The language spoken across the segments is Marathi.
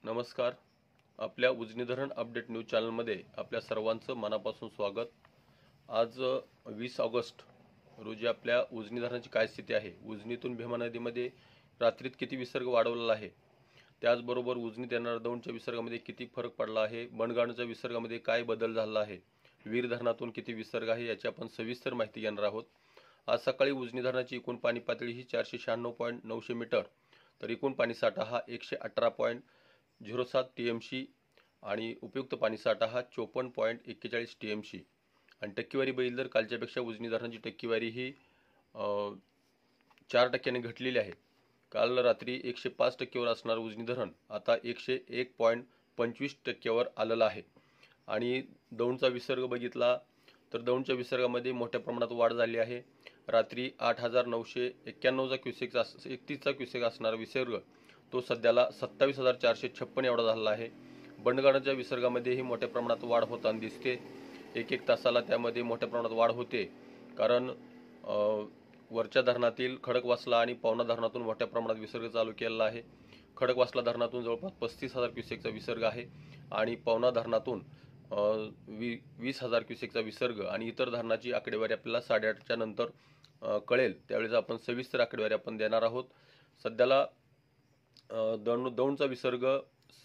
नमस्कार. आपल्या उजनी धरण अपडेट न्यूज चॅनलमध्ये आपल्या सर्वांचं मनापासून स्वागत. आज 20 ऑगस्ट रोजी आपल्या उजनी धरणाची काय स्थिती आहे, उजनीतून भीमा नदीमध्ये रात्रीत किती विसर्ग वाढवलेला आहे, त्याचबरोबर उजनीत येणाऱ्या दौंडच्या विसर्गामध्ये किती फरक पडला आहे, बनगाणच्या विसर्गामध्ये काय बदल झाला आहे, वीर धरणातून किती विसर्ग आहे याची आपण सविस्तर माहिती घेणार आहोत. आज सकाळी उजनी धरणाची एकूण पाणी पातळी ही 496.900 मीटर, तर एकूण पाणीसाठा हा 118.07 TMC आणि उपयुक्त पाणीसाठा हा 54.41 TMC आणि टक्केवारी बघितली तर कालच्यापेक्षा उजनी धरणाची टक्केवारी ही 4% घटलेली आहे. काल रात्री 105% असणार उजनी धरण आता 101.25% आलेलं आहे. आणि दौंडचा विसर्ग बघितला तर दौंडच्या विसर्गामध्ये मोठ्या प्रमाणात वाढ झाली आहे. रात्री 8,991 क्युसेक असणारा विसर्ग तो सध्याला 27,456 एवढा झाला आहे. बंडगाणच्या विसर्गामध्येही मोठ्या प्रमाणात वाढ होताना दिसते. एक तासाला त्यामध्ये मोठ्या प्रमाणात वाढ होते, कारण वरच्या धरणातील खडकवासला आणि पवना धरणातून मोठ्या प्रमाणात विसर्ग चालू केलेला आहे. खडकवासला धरणातून जवळपास 35,000 क्युसेकचा विसर्ग आहे आणि पवना धरणातून 20,000 क्युसेकचा विसर्ग आणि इतर धरणाची आकडेवारी आपल्याला 8:30च्या नंतर कळेल, त्यावेळेस आपण सविस्तर आकडेवारी आपण देणार आहोत. सध्याला दौंडचा विसर्ग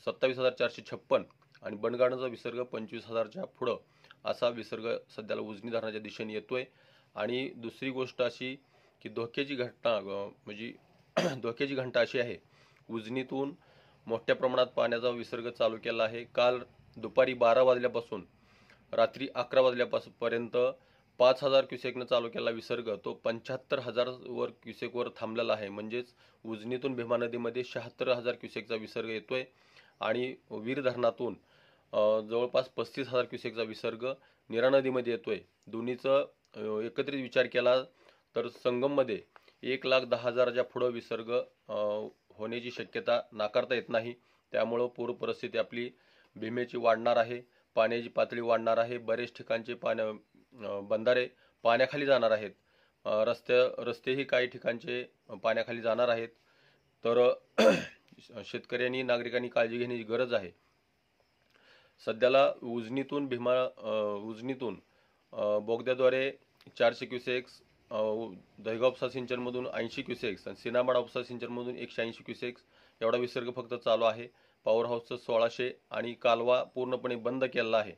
27,456 आणि बनगाणचा विसर्ग 25,000च्या पुढं असा विसर्ग सध्याला उजनी धरणाच्या दिशेने येतोय. आणि दुसरी गोष्ट अशी की धोक्याची घंटा अशी आहे, उजनीतून मोठ्या प्रमाणात पाण्याचा विसर्ग चालू केला आहे. काल दुपारी 12 वाजल्यापासून रात्री 11 वाजल्यापर्यंत 5,000 क्युसेकनं चालू केला विसर्ग तो 75,000 क्युसेकवर थांबलेला आहे. म्हणजेच उजनीतून भीमा नदीमध्ये 76,000 क्युसेकचा विसर्ग येतोय आणि वीर धरणातून जवळपास 35,000 क्युसेकचा विसर्ग नीरा नदीमध्ये येतोय. दोन्हीचं एकत्रित विचार केला तर संगममध्ये 1,10,000च्या पुढं विसर्ग होण्याची शक्यता नाकारता येत नाही. त्यामुळं पूर परिस्थिती आपली भीमेची वाढणार आहे, पाण्याची पातळी वाढणार आहे. बरेच ठिकाणचे बंधारे पाण्याखाली जाणार आहेत, रस्तेही काही ठिकाणचे पाण्याखाली जाणार आहेत. तर शेतकऱ्यांनी नागरिकांनी काळजी घेण्याची गरज आहे. सध्याला उजनीतून बोगद्याद्वारे 400 क्युसेक्स, दहेगाव उपसा सिंचनमधून 80 क्युसेक्स आणि सिनामाडा उपसा सिंचनमधून 180 क्युसेक्स एवढा विसर्ग फक्त चालू आहे. पॉवर हाऊसचं 1600 आणि कालवा पूर्णपणे बंद केलेला आहे.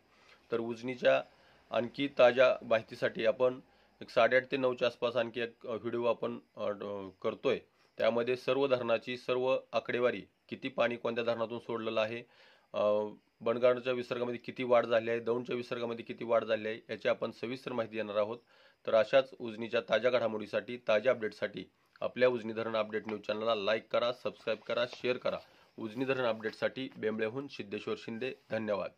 तर उजनीच्या आणखी ताज्या माहितीसाठी आपण 8:30 ते 9च्या आसपास आणखी एक व्हिडिओ आपण करतोय. त्यामध्ये सर्व धरणाची सर्व आकडेवारी, किती पाणी कोणत्या धरणातून सोडलेलं आहे, बनगाणच्या विसर्गामध्ये किती वाढ झाली आहे, दौंडच्या विसर्गामध्ये किती वाढ झाली आहे याची आपण सविस्तर माहिती देणार आहोत. तर अशाच उजनीच्या ताज्या घडामोडीसाठी, ताज्या अपडेटसाठी आपल्या उजनी धरण अपडेट न्यूज चॅनलला लाईक करा, सबस्क्राईब करा, शेअर करा. उजनी धरण अपडेटसाठी बेंबळेहून सिद्धेश्वर शिंदे. धन्यवाद.